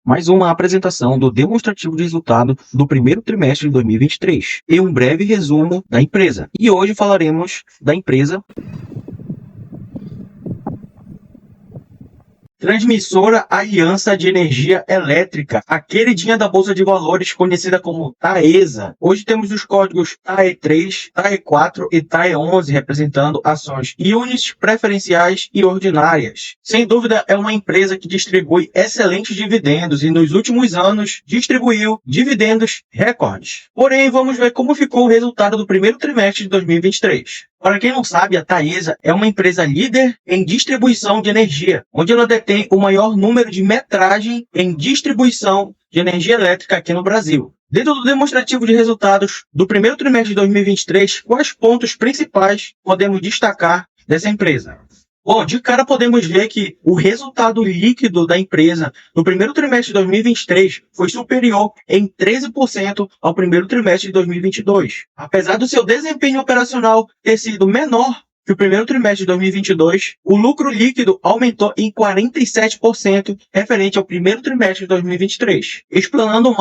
Mais uma apresentação do demonstrativo de resultado do primeiro trimestre de 2023 e um breve resumo da empresa. E hoje falaremos da empresa Transmissora Aliança de Energia Elétrica, a queridinha da Bolsa de Valores conhecida como Taesa. Hoje temos os códigos TAE3, TAE4 e TAE11 representando ações e unidades preferenciais e ordinárias. Sem dúvida é uma empresa que distribui excelentes dividendos e nos últimos anos distribuiu dividendos recordes. Porém, vamos ver como ficou o resultado do primeiro trimestre de 2023. Para quem não sabe, a Taesa é uma empresa líder em distribuição de energia, onde ela detém o maior número de metragem em distribuição de energia elétrica aqui no Brasil. Dentro do demonstrativo de resultados do primeiro trimestre de 2023, quais pontos principais podemos destacar dessa empresa? Bom, de cara podemos ver que o resultado líquido da empresa no primeiro trimestre de 2023 foi superior em 13% ao primeiro trimestre de 2022. Apesar do seu desempenho operacional ter sido menor que o primeiro trimestre de 2022, o lucro líquido aumentou em 47% referente ao primeiro trimestre de 2023. Explanando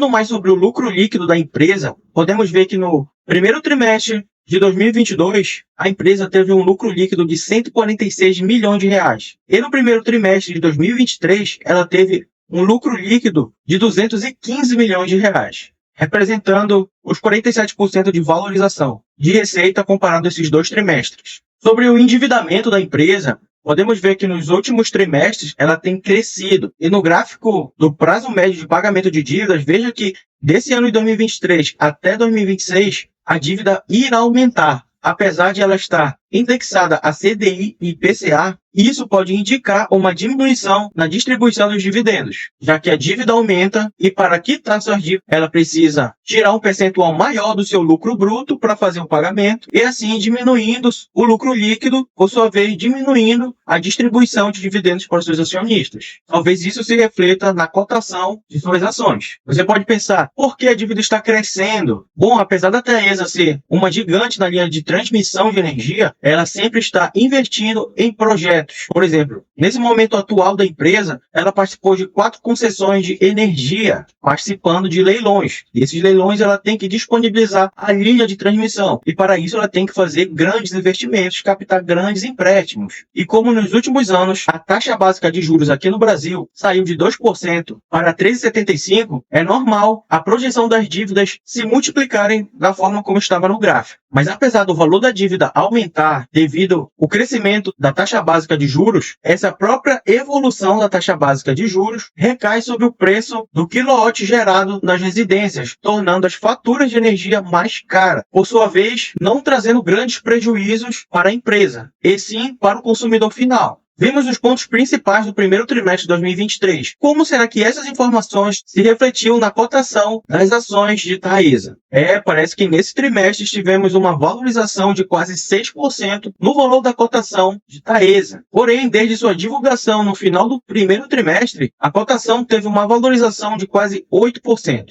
mais sobre o lucro líquido da empresa, podemos ver que no primeiro trimestre de 2022, a empresa teve um lucro líquido de 146 milhões de reais. E no primeiro trimestre de 2023, ela teve um lucro líquido de 215 milhões de reais, representando os 47% de valorização de receita comparado a esses dois trimestres. Sobre o endividamento da empresa, podemos ver que nos últimos trimestres ela tem crescido. E no gráfico do prazo médio de pagamento de dívidas, veja que desse ano de 2023 até 2026, a dívida irá aumentar. Apesar de ela estar indexada a CDI e IPCA, isso pode indicar uma diminuição na distribuição dos dividendos, já que a dívida aumenta e para quitar suas dívidas, ela precisa tirar um percentual maior do seu lucro bruto para fazer o pagamento e assim diminuindo o lucro líquido, por sua vez diminuindo a distribuição de dividendos para os seus acionistas. Talvez isso se reflita na cotação de suas ações. Você pode pensar, por que a dívida está crescendo? Bom, apesar da Taesa ser uma gigante na linha de transmissão de energia, ela sempre está investindo em projetos. Por exemplo, nesse momento atual da empresa, ela participou de 4 concessões de energia, participando de leilões. E esses leilões ela tem que disponibilizar a linha de transmissão. E para isso ela tem que fazer grandes investimentos, captar grandes empréstimos. E como nos últimos anos a taxa básica de juros aqui no Brasil saiu de 2% para 3,75%, é normal a projeção das dívidas se multiplicarem da forma como estava no gráfico. Mas apesar do valor da dívida aumentar devido ao crescimento da taxa básica de juros, essa própria evolução da taxa básica de juros recai sobre o preço do quilowatt gerado nas residências, tornando as faturas de energia mais caras, por sua vez, não trazendo grandes prejuízos para a empresa, e sim para o consumidor final. Vimos os pontos principais do primeiro trimestre de 2023. Como será que essas informações se refletiram na cotação das ações de Taesa? Parece que nesse trimestre tivemos uma valorização de quase 6% no valor da cotação de Taesa. Porém, desde sua divulgação no final do primeiro trimestre, a cotação teve uma valorização de quase 8%.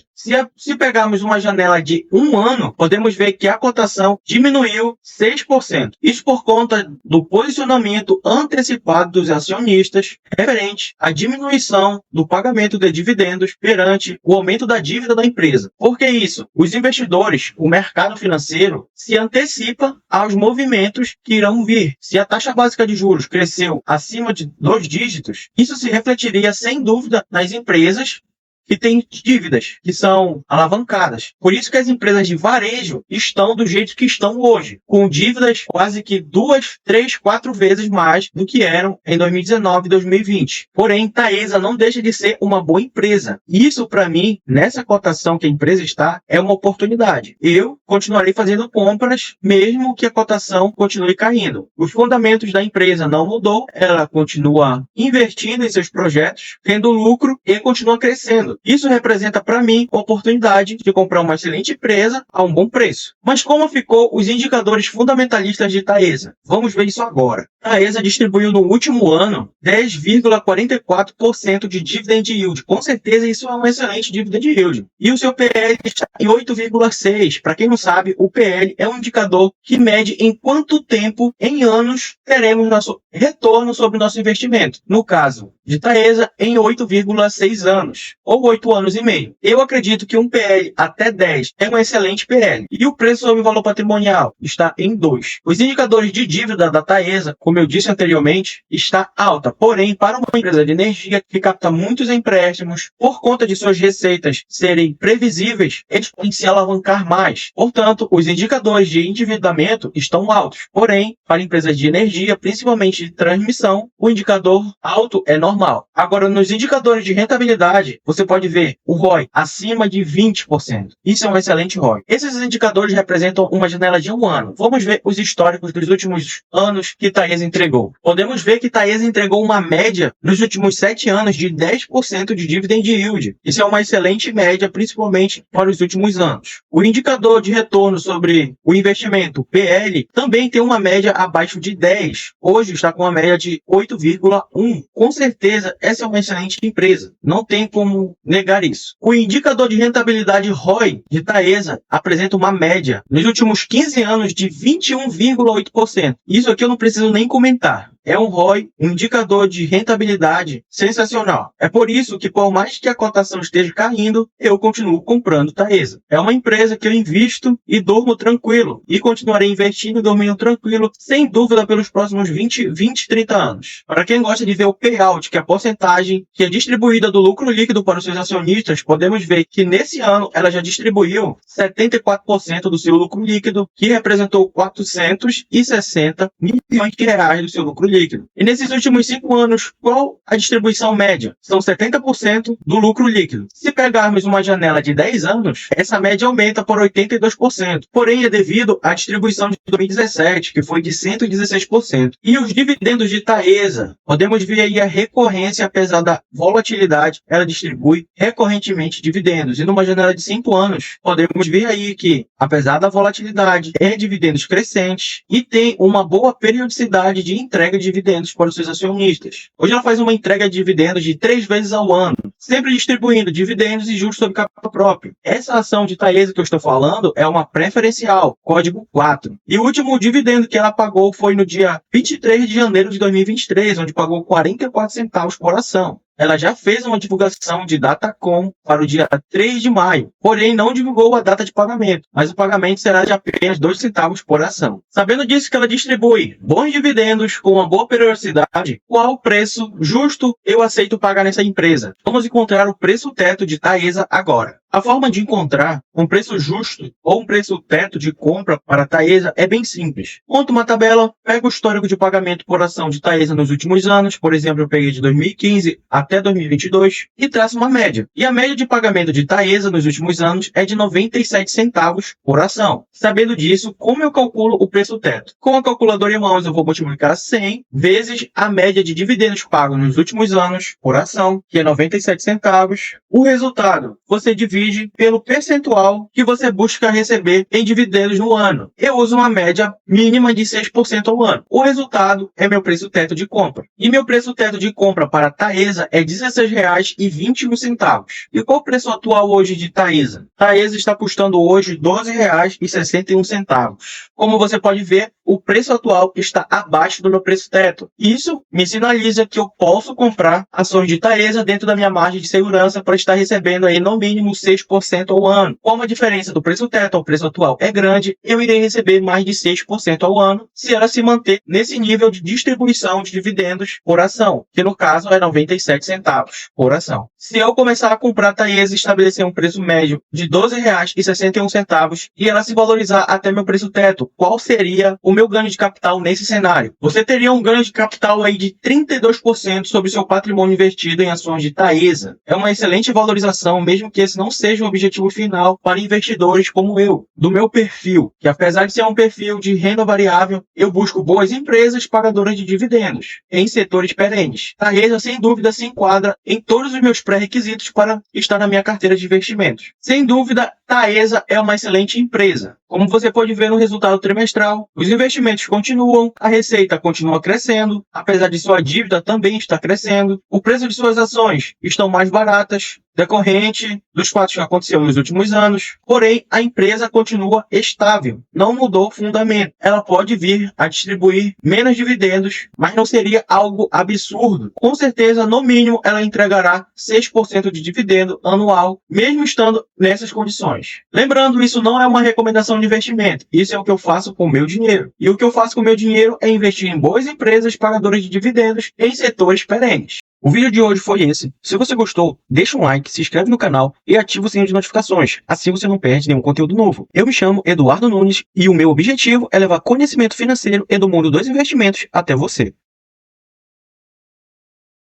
Se pegarmos uma janela de um ano, podemos ver que a cotação diminuiu 6%. Isso por conta do posicionamento antecipado dos acionistas referente à diminuição do pagamento de dividendos perante o aumento da dívida da empresa. Por que isso? Os investidores, o mercado financeiro, se antecipa aos movimentos que irão vir. Se a taxa básica de juros cresceu acima de 2 dígitos, isso se refletiria sem dúvida nas empresas que têm dívidas, que são alavancadas. Por isso que as empresas de varejo estão do jeito que estão hoje, com dívidas quase que 2, 3, 4 vezes mais do que eram em 2019 e 2020. Porém, Taesa não deixa de ser uma boa empresa. Isso, para mim, nessa cotação que a empresa está, é uma oportunidade. Eu continuarei fazendo compras, mesmo que a cotação continue caindo. Os fundamentos da empresa não mudou, ela continua investindo em seus projetos, tendo lucro e continua crescendo. crescendo. Isso representa para mim a oportunidade de comprar uma excelente empresa a um bom preço. Mas como ficou os indicadores fundamentalistas de Taesa? Vamos ver isso agora. Taesa distribuiu no último ano 10,44% de dividend yield. Com certeza isso é um excelente dividend yield. E o seu PL está em 8,6. Para quem não sabe, o PL é um indicador que mede em quanto tempo, em anos, teremos nosso retorno sobre o nosso investimento. No caso de Taesa, em 8,6 anos, ou 8 anos e meio. Eu acredito que um PL até 10 é um excelente PL. E o preço sobre o valor patrimonial está em 2. Os indicadores de dívida da Taesa, como eu disse anteriormente, está alta. Porém, para uma empresa de energia que capta muitos empréstimos, por conta de suas receitas serem previsíveis, eles podem se alavancar mais. Portanto, os indicadores de endividamento estão altos. Porém, para empresas de energia, principalmente de transmissão, o indicador alto é normal. Agora, nos indicadores de rentabilidade, você pode ver o ROI acima de 20%. Isso é um excelente ROI. Esses indicadores representam uma janela de um ano. Vamos ver os históricos dos últimos anos que Taesa entregou. Podemos ver que Taesa entregou uma média nos últimos 7 anos de 10% de dividend yield. Isso é uma excelente média, principalmente para os últimos anos. O indicador de retorno sobre o investimento, PL, também tem uma média abaixo de 10. Hoje está com uma média de 8,1. Com certeza, essa é uma excelente empresa. Não tem como negar isso. O indicador de rentabilidade ROI de Taesa apresenta uma média nos últimos 15 anos de 21,8%. Isso aqui eu não preciso nem comentar. É um ROI, um indicador de rentabilidade sensacional. É por isso que, por mais que a cotação esteja caindo, eu continuo comprando Taesa. É uma empresa que eu invisto e durmo tranquilo. E continuarei investindo e dormindo tranquilo, sem dúvida, pelos próximos 20, 30 anos. Para quem gosta de ver o payout, que é a porcentagem que é distribuída do lucro líquido para os seus acionistas, podemos ver que nesse ano ela já distribuiu 74% do seu lucro líquido, que representou 460 milhões de reais do seu lucro líquido. E nesses últimos 5 anos, qual a distribuição média? São 70% do lucro líquido. Se pegarmos uma janela de 10 anos, essa média aumenta por 82%. Porém, é devido à distribuição de 2017, que foi de 116%. E os dividendos de Taesa, podemos ver aí a recorrência, apesar da volatilidade, ela distribui recorrentemente dividendos. E numa janela de 5 anos, podemos ver aí que, apesar da volatilidade, é dividendos crescentes e tem uma boa periodicidade de entrega de dividendos para os seus acionistas. Hoje ela faz uma entrega de dividendos de 3 vezes ao ano, sempre distribuindo dividendos e juros sobre capital próprio. Essa ação de Taesa que eu estou falando é uma preferencial, código 4. E o último dividendo que ela pagou foi no dia 23 de janeiro de 2023, onde pagou 44 centavos por ação. Ela já fez uma divulgação de Datacom para o dia 3 de maio, porém não divulgou a data de pagamento, mas o pagamento será de apenas 2 centavos por ação. Sabendo disso que ela distribui bons dividendos com uma boa periodicidade, qual preço justo eu aceito pagar nessa empresa? Vamos encontrar o preço teto de Taesa agora. A forma de encontrar um preço justo ou um preço teto de compra para Taesa é bem simples. Monta uma tabela, pega o histórico de pagamento por ação de Taesa nos últimos anos, por exemplo, eu peguei de 2015 até 2022, e traça uma média. E a média de pagamento de Taesa nos últimos anos é de 97 centavos por ação. Sabendo disso, como eu calculo o preço teto? Com a calculadora em mãos, eu vou multiplicar 100 vezes a média de dividendos pagos nos últimos anos por ação, que é 97 centavos. O resultado, você divide pelo percentual que você busca receber em dividendos no ano. Eu uso uma média mínima de 6% ao ano. O resultado é meu preço teto de compra. E meu preço teto de compra para Taesa é R$ 16,21. E qual o preço atual hoje de Taesa? Taesa está custando hoje R$ 12,61. Como você pode ver, o preço atual está abaixo do meu preço teto. Isso me sinaliza que eu posso comprar ações de Taesa dentro da minha margem de segurança para estar recebendo aí no mínimo 6% ao ano. Como a diferença do preço teto ao preço atual é grande, eu irei receber mais de 6% ao ano se ela se manter nesse nível de distribuição de dividendos por ação, que no caso é 97 centavos por ação. Se eu começar a comprar Taesa e estabelecer um preço médio de R$ 12,61 e ela se valorizar até meu preço teto, qual seria o meu ganho de capital nesse cenário? Você teria um ganho de capital aí de 32% sobre seu patrimônio investido em ações de Taesa. É uma excelente valorização, mesmo que esse não seja o objetivo final para investidores como eu, do meu perfil, que apesar de ser um perfil de renda variável, eu busco boas empresas pagadoras de dividendos em setores perenes. Taesa, sem dúvida, se enquadra em todos os meus pré-requisitos para estar na minha carteira de investimentos. Sem dúvida, Taesa é uma excelente empresa. Como você pode ver no resultado trimestral, os investimentos continuam, a receita continua crescendo, apesar de sua dívida também estar crescendo, o preço de suas ações estão mais baratas, decorrente dos fatos que aconteceram nos últimos anos. Porém, a empresa continua estável, não mudou o fundamento. Ela pode vir a distribuir menos dividendos, mas não seria algo absurdo. Com certeza, no mínimo, ela entregará 6% de dividendo anual, mesmo estando nessas condições. Lembrando, isso não é uma recomendação de investimento. Isso é o que eu faço com o meu dinheiro. E o que eu faço com o meu dinheiro é investir em boas empresas pagadoras de dividendos em setores perenes. O vídeo de hoje foi esse. Se você gostou, deixa um like, se inscreve no canal e ativa o sininho de notificações. Assim você não perde nenhum conteúdo novo. Eu me chamo Eduardo Nunes e o meu objetivo é levar conhecimento financeiro e do mundo dos investimentos até você.